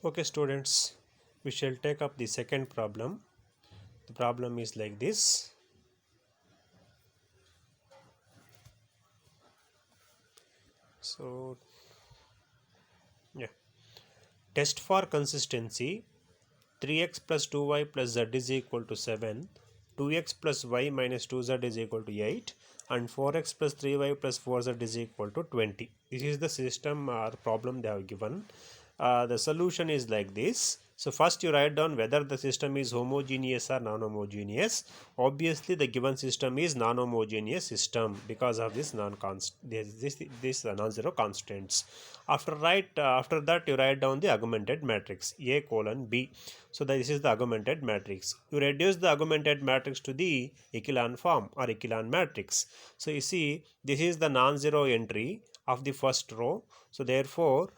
Okay students, we shall take up the second problem. The problem is like this. So yeah, test for consistency. 3x plus 2y plus z is equal to 7, 2x plus y minus 2z is equal to 8, and 4x plus 3y plus 4z is equal to 20. This is the system or problem they have given. The solution is like this. So first you write down whether the system is homogeneous or non-homogeneous. Obviously the given system is non-homogeneous system because of this this non-zero constants. After that you write down the augmented matrix A colon B. So this is the augmented matrix. You reduce the augmented matrix to the echelon form or echelon matrix. So you see this is the non-zero entry of the first row. So therefore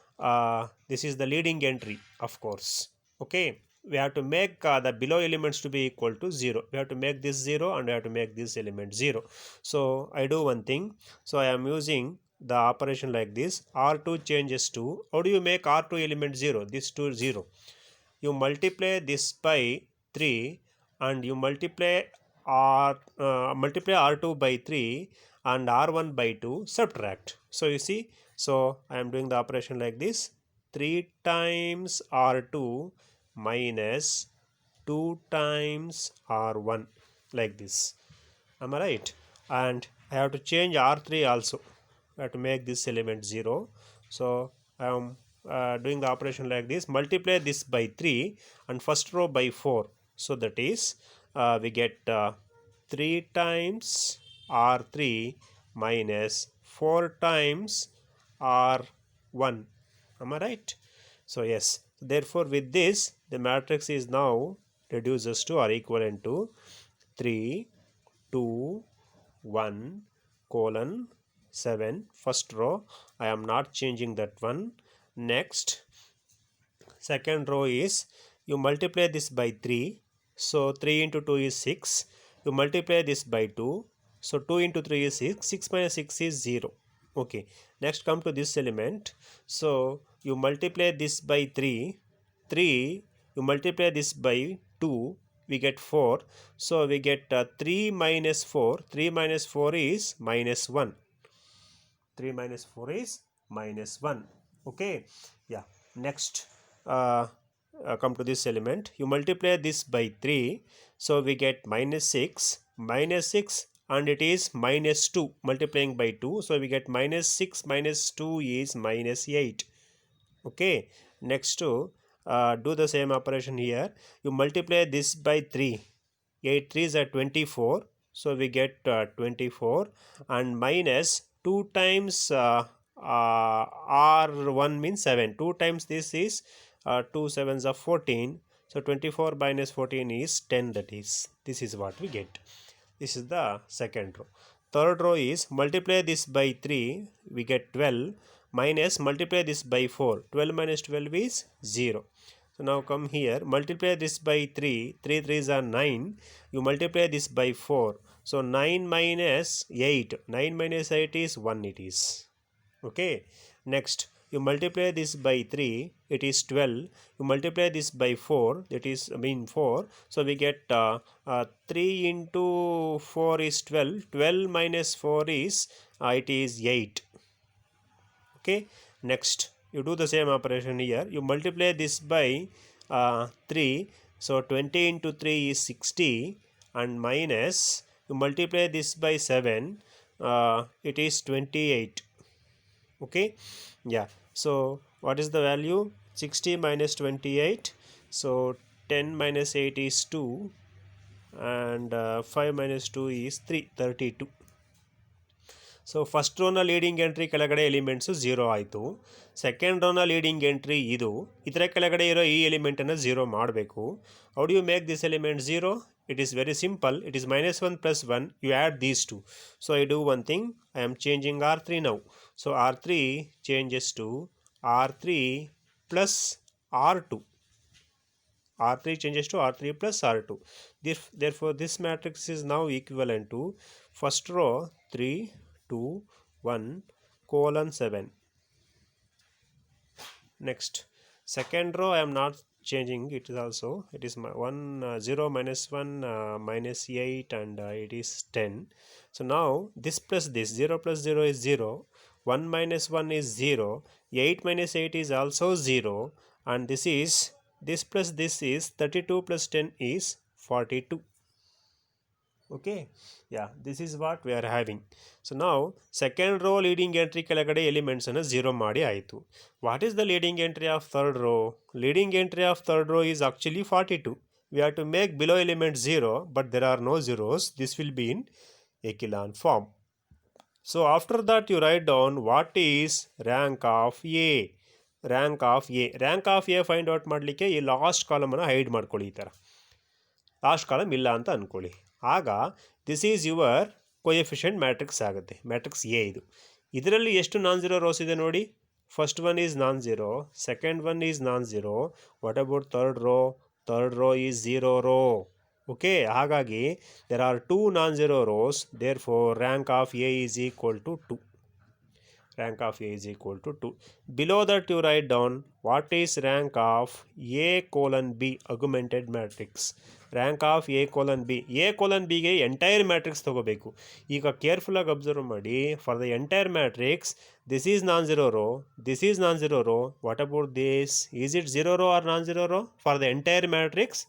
this is the leading entry, of course. Okay, we have to make the below elements to be equal to 0. We have to make this 0 and we have to make this element 0. So I do one thing. So I am using the operation like this. R2 changes to, how do you make R2 element 0? This to 0. You multiply this by 3 and you multiply R2 by 3 and R1 by 2, subtract. So you see, so I am doing the operation like this. 3 times R2 minus 2 times R1, like this. Am I right? And I have to change R3 also. I have to make this element 0. So I am doing the operation like this. Multiply this by 3 and first row by 4. So that is we get 3 times R3 minus 4 times R1. Am I right? So yes. Therefore with this the matrix is now reduces to or equivalent to 3, 2, 1, colon 7. First row I am not changing that one. Next, second row is you multiply this by 3. So 3 into 2 is 6. You multiply this by 2. So 2 into 3 is 6. 6 minus 6 is 0. Okay. Next come to this element. So you multiply this by 3. 3. You multiply this by 2. We get 4. So we get 3 minus 4. 3 minus 4 is minus 1. 3 minus 4 is minus 1. Okay. Yeah. Next, come to this element. You multiply this by 3. So we get minus 6. Minus 6 and it is minus 2. Multiplying by 2. So we get minus 6 minus 2 is minus 8. Okay. Next to do the same operation here. You multiply this by 3. 8 3s are 24. So we get 24 and minus 2 times R1 means 7. 2 times this is 2 sevens are 14. So 24 minus 14 is 10. That is, this is what we get. This is the second row. Third row is multiply this by 3. We get 12 minus multiply this by 4. 12 minus 12 is 0. So now come here, multiply this by 3. 3 3s are 9. You multiply this by 4. So 9 minus 8. 9 minus 8 is 1 it is. Okay. Next, you multiply this by 3. It is 12. You multiply this by 4. That is 4. So we get 3 into 4 is 12. 12 minus 4 is it is 8. Okay. Next, you do the same operation here. You multiply this by 3. So 20 into 3 is 60 and minus you multiply this by 7. It is 28. Okay. Yeah. So what is the value? 60 minus 28. So 10 minus 8 is 2 and 5 minus 2 is 3, 32. So first ರೋನ leading entry ಕೆಳಗಡೆ elements 0 ಆಯಿತು. Second ರೋನ leading entry ಇದು, ಇದರ ಕೆಳಗಡೆ ಇರೋ ಈ ಎಲಿಮೆಂಟನ್ನು 0 ಮಾಡಬೇಕು. How do you make this element 0? It is very simple. It is minus 1 plus 1. You add these two. So I do one thing. I am changing R3 now. So R3 changes to R3 plus R2. R3 changes to R3 plus R2. Therefore, this matrix is now equivalent to first row 3, 2, 1, colon 7. Next, second row I am not changing it is also, it is 0 minus 1 minus 8 and it is 10. So now this plus this, 0 plus 0 is 0, 1 minus 1 is 0, 8 minus 8 is also 0, and this plus this is 32 plus 10 is 42. Okay, yeah, this is what we are having. So now second row leading entry ಕೆಳಗಡೆ elements ಅನ್ನು 0 ಮಾಡಿ ಆಯಿತು. What is the leading entry of third row? Leading entry of third row is actually 42. We have to make below element 0, but there are no zeros. This will be in echelon form. So after that you write down what is rank of A. Rank of A. Rank of A find out ಮಾಡಲಿಕ್ಕೆ ಈ last ಕಾಲಮನ್ನು hide ಮಾಡ್ಕೊಳ್ಳಿ. ಈ ಥರ last column ಇಲ್ಲ ಅಂತ ಅಂದ್ಕೊಳ್ಳಿ. ಆಗ this is your coefficient matrix ಆಗುತ್ತೆ. ಮ್ಯಾಟ್ರಿಕ್ಸ್ ಎ ಇದು. ಇದರಲ್ಲಿ ಎಷ್ಟು ನಾನ್ ಝೀರೋ ರೋಸ್ ಇದೆ ನೋಡಿ. First one is non zero, second one is non zero. What about third row? Third row is zero row. Okay, ಹಾಗಾಗಿ there are 2 non zero rows. Therefore rank of A is equal to 2. Rank of A is equal to 2. Below that you write down what is rank of A colon B augmented matrix. Rank of A colon B. A colon B ಗೆ entire matrix ತಗೋಬೇಕು. ಈಗ ಕೇರ್ಫುಲ್ಲಾಗಿ observe ಮಾಡಿ. For the entire matrix this is non zero row, this is non zero row. What about this? Is it zero row or non zero row for the entire matrix?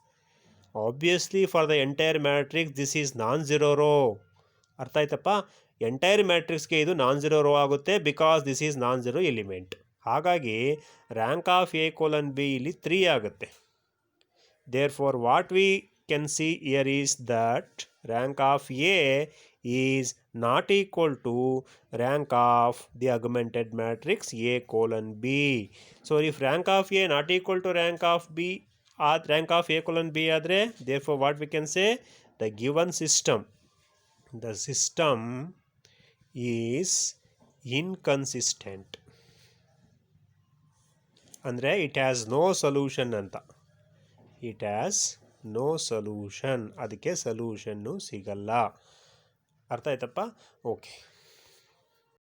Obviously for the entire matrix this is non zero row. ಅರ್ಥ ಆಯ್ತಪ್ಪ? Entire ಮ್ಯಾಟ್ರಿಕ್ಸ್ಗೆ ಇದು non zero row ಆಗುತ್ತೆ, because this is non zero element. ಹಾಗಾಗಿ rank of A colon B ಇಲ್ಲಿ 3 ಆಗುತ್ತೆ. Therefore what we can see here is that rank of A is not equal to rank of the augmented matrix A colon B. So if rank of A not equal to rank of B, rank of A colon B ಆದರೆ therefore what we can say the given system, the system is inconsistent. ಅಂದರೆ it has no solution ಅಂತ. It has no solution, ಅದಕ್ಕೆ ಸೊಲ್ಯೂಷನ್ನು ಸಿಗಲ್ಲ. ಅರ್ಥ ಆಯ್ತಪ್ಪ? Okay.